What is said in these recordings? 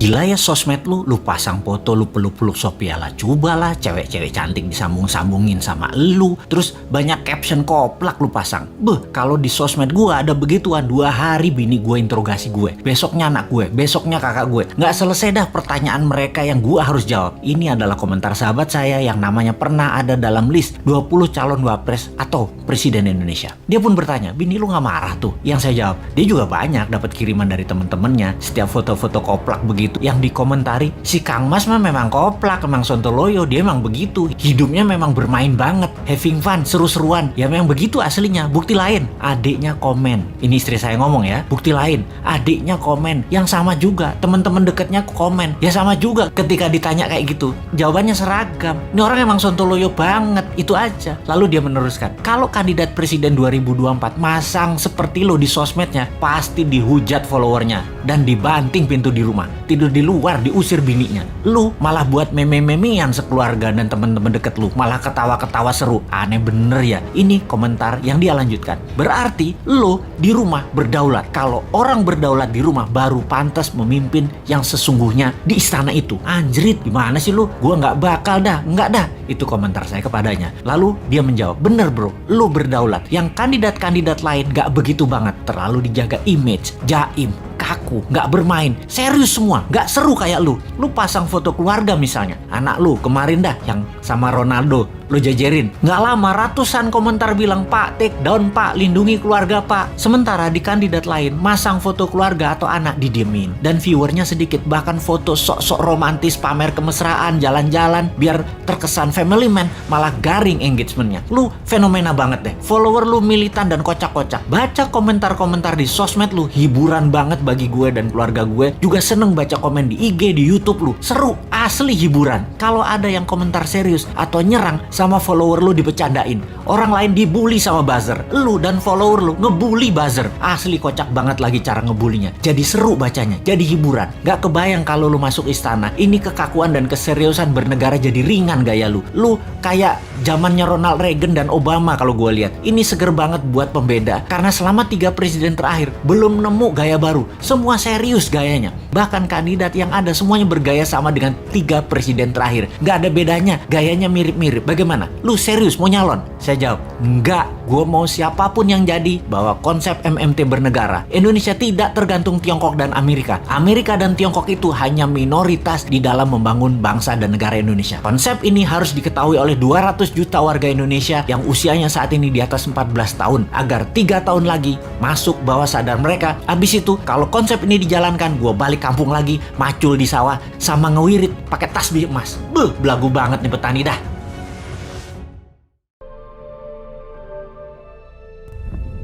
Gila ya sosmed lu pasang foto lu peluk-peluk Sophia Latjuba lah, cewek-cewek cantik disambung-sambungin sama lu, terus banyak caption koplak lu pasang. Kalau di sosmed gue ada begituan, 2 hari bini gue interogasi gue, besoknya anak gue, besoknya kakak gue. Nggak selesai dah pertanyaan mereka yang gue harus jawab. Ini adalah komentar sahabat saya yang namanya pernah ada dalam list 20 calon wapres atau presiden Indonesia. Dia pun bertanya, bini lu nggak marah tuh? Yang saya jawab, dia juga banyak dapat kiriman dari temen-temennya. Setiap foto-foto koplak begitu yang dikomentari, si Kang Mas mah memang koplak, memang sontoloyo, dia memang begitu. Hidupnya memang bermain banget, having fun, seru-seruan. Ya memang begitu aslinya. Bukti lain, adiknya komen. Ini istri saya ngomong ya. Bukti lain, adiknya komen. Yang sama juga, teman-teman dekatnya komen. Ya sama juga ketika ditanya kayak gitu. Jawabannya seragam. Ini orang emang sontoloyo banget, itu aja. Lalu dia meneruskan, kalau kandidat presiden 2024 masang seperti lo di sosmednya, pasti dihujat followernya dan dibanting pintu di rumah. Tidur di luar, diusir bininya. Lu malah buat meme-memean sekeluarga dan teman-teman deket lu, malah ketawa-ketawa seru. Aneh bener ya. Ini komentar yang dia lanjutkan. Berarti lu di rumah berdaulat. Kalau orang berdaulat di rumah baru pantas memimpin yang sesungguhnya di istana itu. Anjrit, gimana sih lu? Gua nggak bakal dah, nggak dah. Itu komentar saya kepadanya. Lalu dia menjawab, bener bro, lu berdaulat. Yang kandidat-kandidat lain nggak begitu banget. Terlalu dijaga image, jaim, kaku, nggak bermain, serius semua, nggak seru kayak lu. Lu pasang foto keluarga misalnya, anak lu kemarin dah yang sama Ronaldo, lu jajarin. Nggak lama ratusan komentar bilang, Pak, take down Pak, lindungi keluarga Pak. Sementara di kandidat lain, masang foto keluarga atau anak didiemin. Dan viewernya sedikit, bahkan foto sok-sok romantis, pamer kemesraan, jalan-jalan, biar terkesan family man, malah garing engagementnya. Lu fenomena banget deh, follower lu militan dan kocak-kocak. Baca komentar-komentar di sosmed lu, hiburan banget bagi gue dan keluarga gue. Juga seneng baca komen di IG, di YouTube lu. Seru, asli hiburan. Kalau ada yang komentar serius atau nyerang, sama follower lu dibecandain. Orang lain dibully sama buzzer. Lu dan follower lu ngebully buzzer. Asli kocak banget lagi cara ngebulinya. Jadi seru bacanya, jadi hiburan. Gak kebayang kalau lu masuk istana, ini kekakuan dan keseriusan bernegara jadi ringan gaya lu. Lu kayak zamannya Ronald Reagan dan Obama kalau gue lihat. Ini seger banget buat pembeda. Karena selama 3 presiden terakhir belum nemu gaya baru. Semua serius gayanya. Bahkan kandidat yang ada semuanya bergaya sama dengan 3 presiden terakhir. Gak ada bedanya, gayanya mirip-mirip. Bagaimana? Lu serius mau nyalon? Saya jawab, enggak. Gue mau siapapun yang jadi, bawa konsep MMT bernegara. Indonesia tidak tergantung Tiongkok dan Amerika. Amerika dan Tiongkok itu hanya minoritas di dalam membangun bangsa dan negara Indonesia. Konsep ini harus diketahui oleh 200 juta warga Indonesia yang usianya saat ini di atas 14 tahun. Agar 3 tahun lagi masuk bawah sadar mereka. Abis itu, kalau konsep ini dijalankan, gue balik kampung lagi, macul di sawah, sama ngewirit pakai tasbih emas. Belagu banget nih petani dah.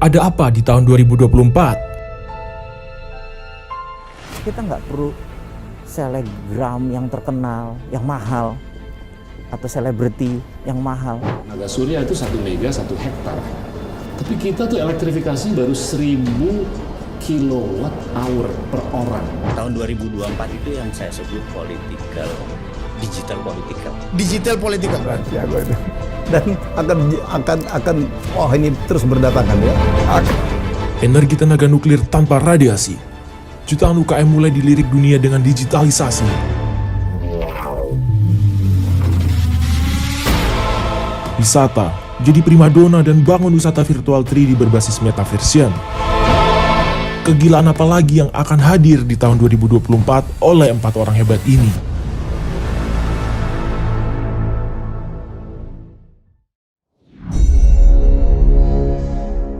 Ada apa di tahun 2024? Kita nggak perlu selebgram yang terkenal, yang mahal, atau selebriti yang mahal. Tenaga surya itu 1 mega 1 hektar. Tapi kita tuh elektrifikasi baru 1000 kilowatt hour per orang. Tahun 2024 itu yang saya sebut digital political. Digital political berarti aku itu. Dan akan ini terus berdatangan ya. Energi tenaga nuklir tanpa radiasi. Jutaan UKM mulai dilirik dunia dengan digitalisasi. Wisata jadi primadona dan bangun wisata virtual 3D berbasis metaversion. Kegilaan apa lagi yang akan hadir di tahun 2024 oleh 4 orang hebat ini?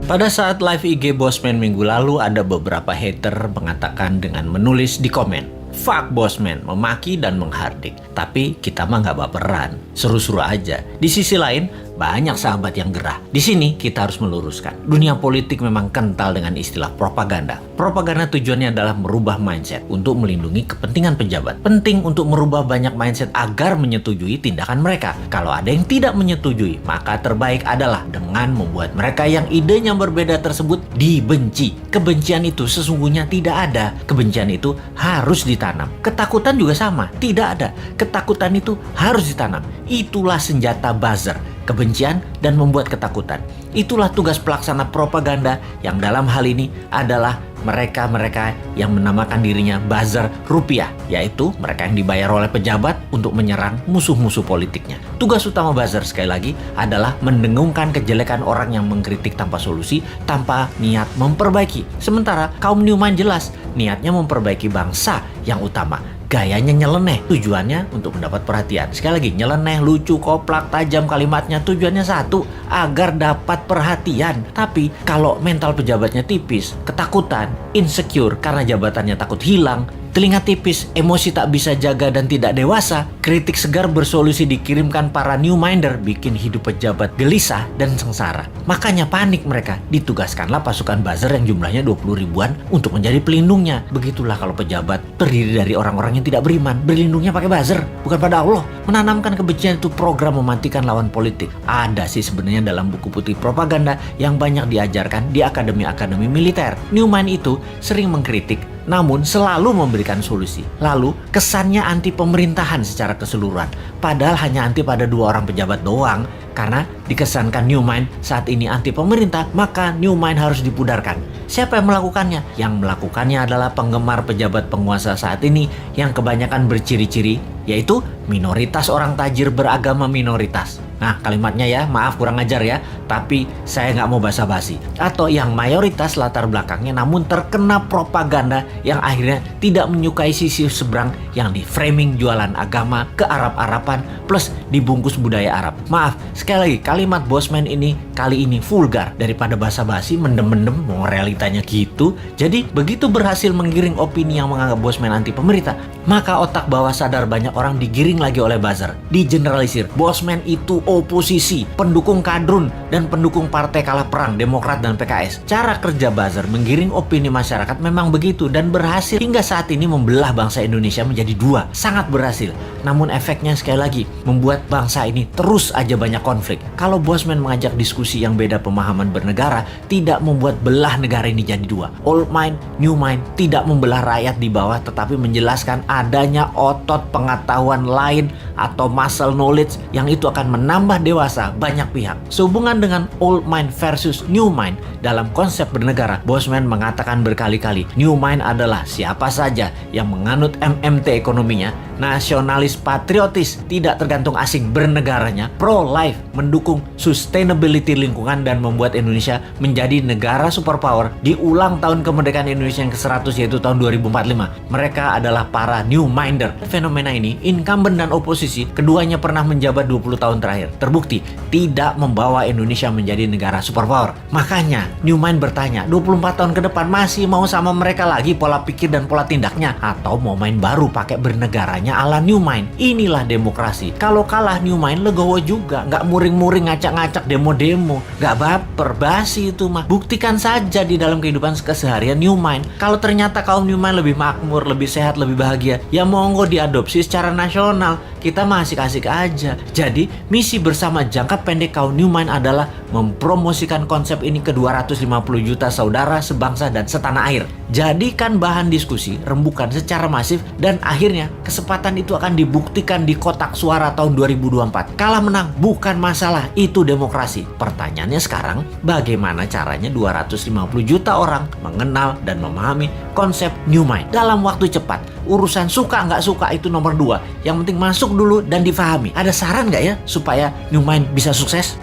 Pada saat live IG Bosman minggu lalu, ada beberapa hater mengatakan dengan menulis di komen, "Fuck Bosman," memaki dan menghardik. Tapi kita mah nggak baperan, seru-seru aja. Di sisi lain, banyak sahabat yang gerah. Di sini kita harus meluruskan. Dunia politik memang kental dengan istilah propaganda. Propaganda tujuannya adalah merubah mindset untuk melindungi kepentingan pejabat. Penting untuk merubah banyak mindset agar menyetujui tindakan mereka. Kalau ada yang tidak menyetujui, maka terbaik adalah dengan membuat mereka yang idenya berbeda tersebut dibenci. Kebencian itu sesungguhnya tidak ada. Kebencian itu harus ditanam. Ketakutan juga sama, tidak ada. Ketakutan itu harus ditanam. Itulah senjata buzzer. kebencian, dan membuat ketakutan. Itulah tugas pelaksana propaganda yang dalam hal ini adalah mereka-mereka yang menamakan dirinya buzzer rupiah, yaitu mereka yang dibayar oleh pejabat untuk menyerang musuh-musuh politiknya. Tugas utama buzzer sekali lagi adalah mendengungkan kejelekan orang yang mengkritik tanpa solusi, tanpa niat memperbaiki. Sementara kaum Newmind jelas niatnya memperbaiki bangsa yang utama. Gayanya nyeleneh, tujuannya untuk mendapat perhatian. Sekali lagi, nyeleneh, lucu, koplak, tajam kalimatnya, tujuannya satu, agar dapat perhatian. Tapi kalau mental pejabatnya tipis, ketakutan, insecure karena jabatannya takut hilang, telinga tipis, emosi tak bisa jaga dan tidak dewasa, kritik segar bersolusi dikirimkan para Newminder, bikin hidup pejabat gelisah dan sengsara. Makanya panik mereka, ditugaskanlah pasukan buzzer yang jumlahnya 20 ribuan untuk menjadi pelindungnya. Begitulah kalau pejabat terdiri dari orang-orang yang tidak beriman, berlindungnya pakai buzzer, bukan pada Allah. Menanamkan kebencian itu program mematikan lawan politik. Ada sih sebenarnya dalam buku putih propaganda yang banyak diajarkan di akademi-akademi militer. Newmind itu sering mengkritik, namun selalu memberikan solusi. Lalu kesannya anti pemerintahan secara keseluruhan, padahal hanya anti pada 2 orang pejabat doang. Karena dikesankan Newmind saat ini anti pemerintah, maka Newmind harus dipudarkan. Siapa yang melakukannya? Yang melakukannya adalah penggemar pejabat penguasa saat ini yang kebanyakan berciri-ciri, yaitu minoritas orang tajir beragama minoritas. Nah, kalimatnya ya, maaf kurang ajar ya, tapi saya nggak mau basa-basi. Atau yang mayoritas latar belakangnya namun terkena propaganda yang akhirnya tidak menyukai sisi seberang yang di-framing jualan agama ke Arab-Araban plus dibungkus budaya Arab. Maaf, sekali lagi, kalimat Bosman ini kali ini vulgar. Daripada basa-basi, mendem-mendem, mau realitanya gitu. Jadi, begitu berhasil menggiring opini yang menganggap Bosman anti pemerintah, maka otak bawah sadar banyak orang digiring lagi oleh buzzer. Digeneralisir, Bosman itu oposisi, pendukung kadrun, dan pendukung partai kalah perang, Demokrat dan PKS. Cara kerja buzzer menggiring opini masyarakat memang begitu dan berhasil hingga saat ini membelah bangsa Indonesia menjadi 2. Sangat berhasil. Namun efeknya sekali lagi membuat bangsa ini terus aja banyak konflik. Kalau Bosman mengajak diskusi yang beda pemahaman bernegara, tidak membuat belah negara ini jadi 2. Old mind, new mind, tidak membelah rakyat di bawah, tetapi menjelaskan adanya otot pengetahuan lain atau muscle knowledge yang itu akan menambah dewasa banyak pihak. Sehubungan dengan old mind versus new mind dalam konsep bernegara, Bosman mengatakan berkali-kali, new mind adalah siapa saja yang menganut MMT ekonominya, nasionalis patriotis, tidak tergantung asing bernegaranya, pro-life, mendukung sustainability lingkungan dan membuat Indonesia menjadi negara superpower di ulang tahun kemerdekaan Indonesia yang ke-100 yaitu tahun 2045. Mereka adalah para new minder. Fenomena ini, incumbent dan oposisi, keduanya pernah menjabat 20 tahun terakhir. Terbukti, tidak membawa Indonesia menjadi negara superpower. Makanya, new mind bertanya, 24 tahun ke depan masih mau sama mereka lagi pola pikir dan pola tindaknya? Atau mau main baru pakai bernegaranya ala new mind? Inilah demokrasi. Kalau kalah new mind, legowo juga. Nggak muring-muring, ngacak-ngacak, demo-demo. Nggak baper, basi itu mah. Buktikan saja di dalam kehidupan keseharian new mind. Kalau ternyata kaum new mind lebih makmur, lebih sehat, lebih bahagia, ya monggo diadopsi secara nasional. Kita mah asik-asik aja. Jadi, misi bersama jangka pendek kaum new mind adalah mempromosikan konsep ini ke 250 juta saudara sebangsa dan setanah air. Jadikan bahan diskusi, rembukan secara masif, dan akhirnya kesempatan itu akan dibuktikan di kotak suara tahun 2024. Kalah menang bukan masalah, itu demokrasi. Pertanyaannya sekarang, bagaimana caranya 250 juta orang mengenal dan memahami konsep new mind dalam waktu cepat? Urusan suka nggak suka itu nomor 2. Yang penting masuk dulu dan difahami. Ada saran nggak ya supaya new mind bisa sukses?